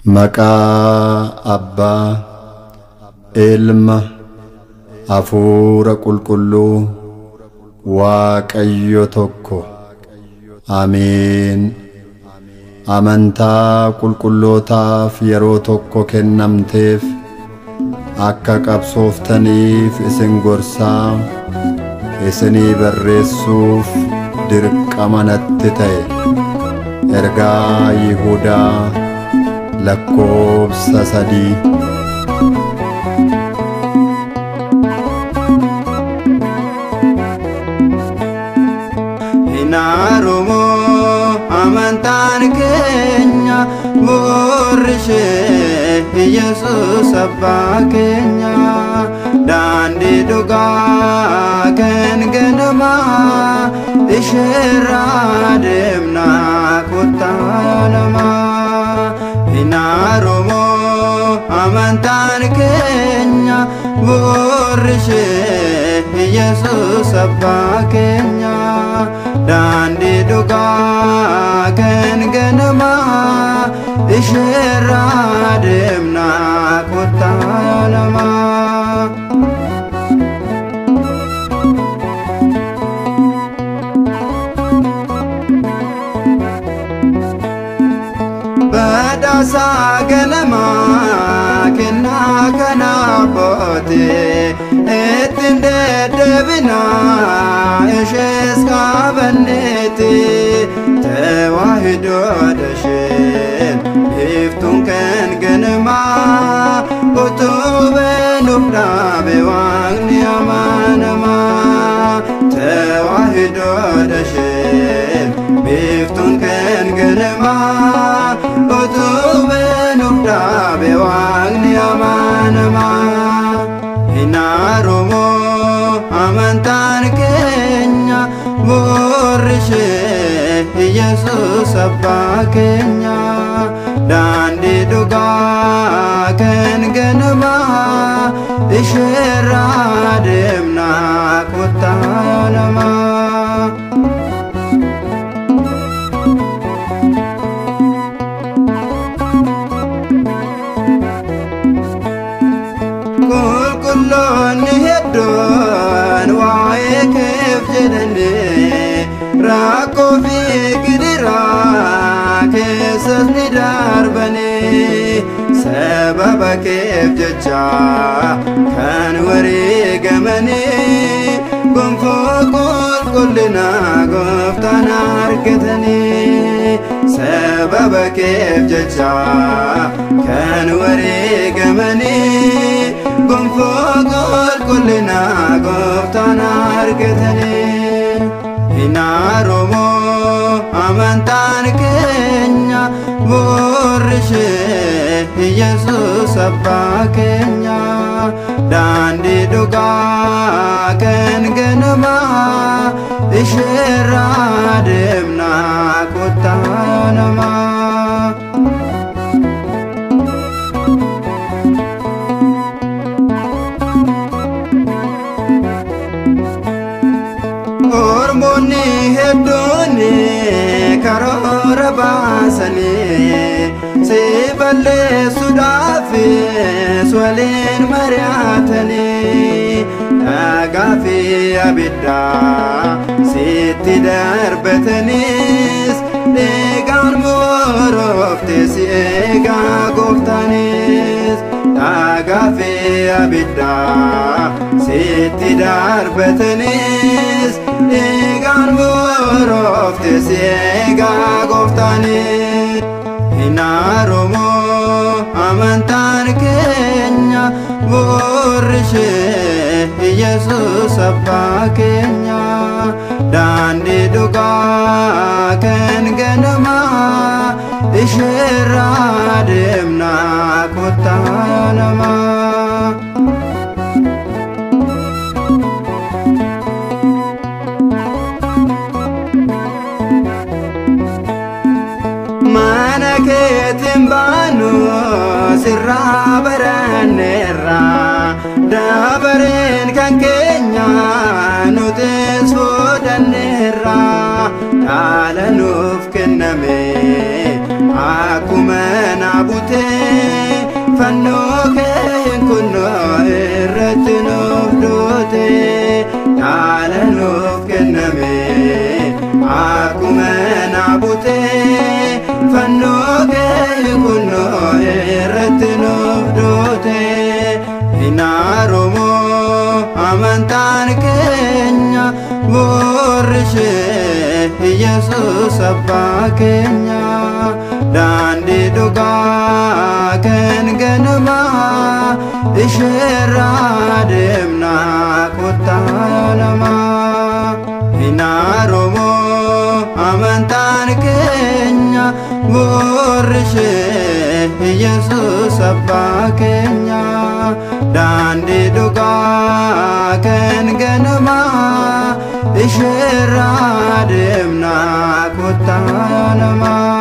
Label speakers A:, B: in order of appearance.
A: Maqaa Abbaa, Ilma, Hafuura Qulqulluu, Waaqayyo tokko. Amiin. Amantaa qulqullootaaf yeroo tokko kennamteef akka qabsooftaniif isin gorsaa, isinii barreessuuf dirqama natti ta'e. Ergaa Yihuudaa lakkoobsa 3.
B: Hinaarumo amantaan keenya boorishee Yesuus abbaa keenya daandii dhugaa kan ganamaa isheerraa deemnaa kottaa namaa. Hinaarumo amantaan keenya boorishee Yesuus abbaa keenya daandii dhugaa kan ganamaa isheerraa deemnaa kottaa namaa. Badhaasaa ganamaa kennaa kana bootee ittiin deddeebinaa ishees qabanneeti. Tawaahidoo dasheen iftuun kan ganamaa utubee nuuf dhaabe waaqni amanamaa. Tawaahidoo dasheen iftuun kan ganamaa utubee nuuf dhaabe waaqni amanamaa. Hinaarumo amantaan keenya boorishee Yesuus abbaa keenya daandii dhugaa kan ganamaa isheerraa deemnaa kottaa namaa. Qulqulloonni hedduun waa'ee keef jedhanii rakkoo fi gidiraa keessas ni darbanii sababa keef jecha kan wareegamanii gonfoo qulqullinaa gooftaan argatanii. Sababa keef jecha kan wareegamanii gonfoo qulqullinaa gooftaan argatanii. Hinaarumo amantaan keenya boorishee Yesuus abbaa keenya daandii dhugaa kan ganamaa isheerraa deemnaa kottaa namaa. Ormoonni hedduun karoora baasanii si balleessuudhaafis waliin mari'atanii dhagaa fi abiddaa sitti darbatanis dhiigaan boorofte si eegaa gooftaanis. Dhagaa fi abiddaa sitti darbatanis dhiigaan boorofte si eegaa gooftaanis. Hinaarumo amantaan keenya boorishee Yesuus abbaa keenya daandii dhugaa kan ganamaa isheerraa deemnaa kottaa namaa. Mana keetiin baanu sirraa baranneerra dabareen kan keenya nutis fudhanneerra dhaala nuuf kenname akkuma naabutee fannoo kee kunnoo irratti nuuf duute dhaala nuuf kenname akkuma naabutee fannoo kee kunnoo irratti nuuf duute inaaromoo amantaan keenya borrishee Yesuus abbaa keenya daandii dhugaa kan ganamaa isheerraa deemnaa kottaa namaa inaaromoo amantaan keenya borrishee Yesuus abbaa keenya daandii dhugaa kan ganamaa isheerraa deemnaa kottaa namaa